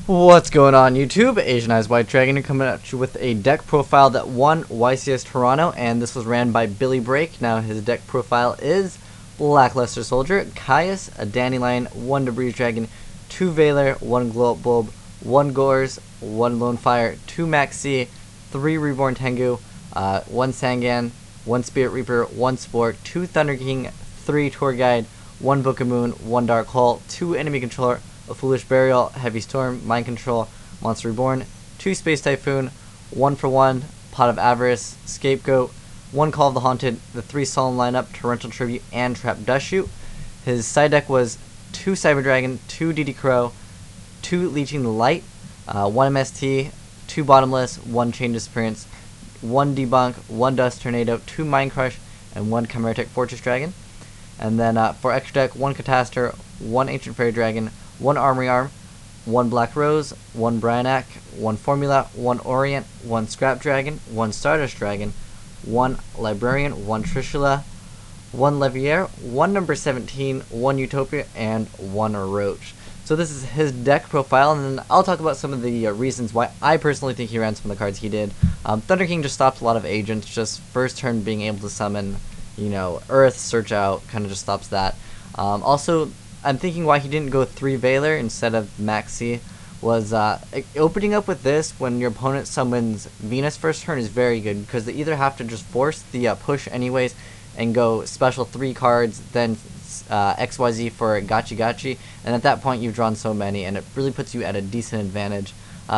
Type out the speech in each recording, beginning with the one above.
What's going on YouTube? azneyeswhitedragon coming at you with a deck profile that won YCS Toronto, and this was ran by Billy Break. Now his deck profile is Lackluster Soldier, Caius, a Dandelion, 1 Debris Dragon, 2 Valor, 1 Glow Up Bulb, 1 Gores, 1 Lone Fire, 2 Maxi, 3 Reborn Tengu, 1 Sangan, 1 Spirit Reaper, 1 Sport, 2 Thunder King, 3 Tour Guide, 1 Book of Moon, 1 Dark Hole, 2 Enemy Controller, a Foolish Burial, Heavy Storm, Mind Control, Monster Reborn, 2 Space Typhoon, 1 for 1, Pot of Avarice, Scapegoat, 1 Call of the Haunted, the 3 Solemn lineup, Torrential Tribute, and Trap Dust Shoot. His side deck was 2 Cyber Dragon, 2 DD Crow, 2 Leeching the Light, 1 MST, 2 Bottomless, 1 Chain Disappearance, 1 Debunk, 1 Dust Tornado, 2 Mind Crush, and 1 Chimeritic Fortress Dragon. And then for extra deck, 1 Catastor, 1 Ancient Fairy Dragon, 1 Armory Arm, 1 Black Rose, 1 Bryanak, 1 Formula, 1 Orient, 1 Scrap Dragon, 1 Stardust Dragon, 1 Librarian, 1 Trishula, 1 Levier, 1 number 17, 1 Utopia, and 1 Roach. So this is his deck profile, and then I'll talk about some of the reasons why I personally think he ran some of the cards he did. Thunder King just stops a lot of agents, just first turn being able to summon, Earth, Search Out, kind of just stops that. Also, I'm thinking why he didn't go 3 Valor instead of Maxi was opening up with this when your opponent summons Venus first turn is very good, because they either have to just force the push anyways and go special 3 cards, then XYZ for Gachi Gachi, and at that point you've drawn so many, and it really puts you at a decent advantage.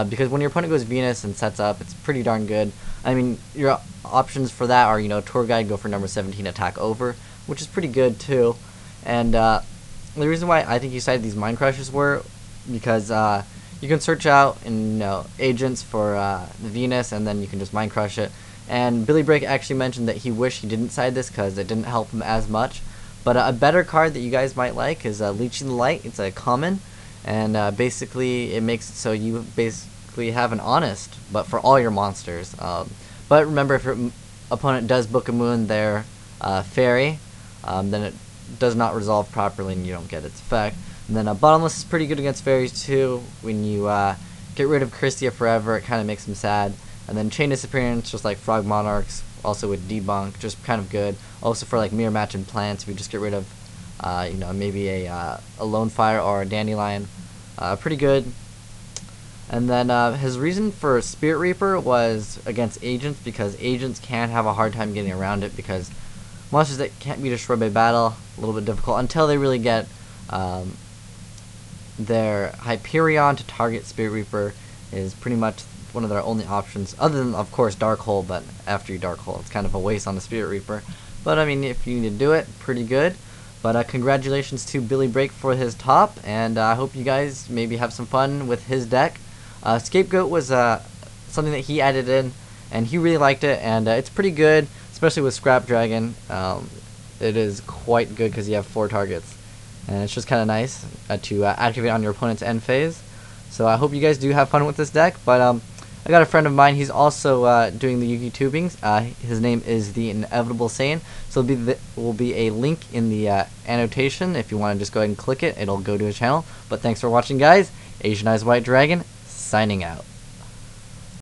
Because when your opponent goes Venus and sets up, it's pretty darn good. I mean, your options for that are, Tour Guide, go for number 17, attack over, which is pretty good too. And the reason why I think you cited these Mind Crushes were because you can search out and agents for the Venus, and then you can just Mind Crush it. And Billy Break actually mentioned that he wished he didn't side this because it didn't help him as much. But a better card that you guys might like is Leeching the Light. It's a common, and basically it makes it so you basically have an honest, but for all your monsters. But remember, if your opponent does Book of Moon their fairy, then it does not resolve properly and you don't get its effect. And then Bottomless is pretty good against fairies too. When you get rid of Christia forever, it kind of makes them sad. And then Chain Disappearance, just like Frog Monarchs, also with Debunk, just kind of good. Also for like Mirror Match and Plants, if you just get rid of maybe a Lone Fire or a Dandelion, pretty good. And then his reason for Spirit Reaper was against agents, because agents can have a hard time getting around it, because monsters that can't be destroyed by battle, a little bit difficult until they really get their Hyperion to target Spirit Reaper is pretty much one of their only options, other than of course Dark Hole, but after you Dark Hole it's kind of a waste on the Spirit Reaper. But I mean, if you need to do it, pretty good. But congratulations to Billy Break for his top, and I hope you guys maybe have some fun with his deck. Scapegoat was something that he added in, and he really liked it, and it's pretty good, especially with Scrap Dragon. It is quite good because you have 4 targets, and it's just kind of nice to activate on your opponent's end phase. So I hope you guys do have fun with this deck. But I got a friend of mine, he's also doing the Yugi tubings. His name is the Inevitable Saiyan, so will be a link in the annotation. If you want to just go ahead and click it, it'll go to his channel. But thanks for watching, guys. azneyeswhitedragon signing out.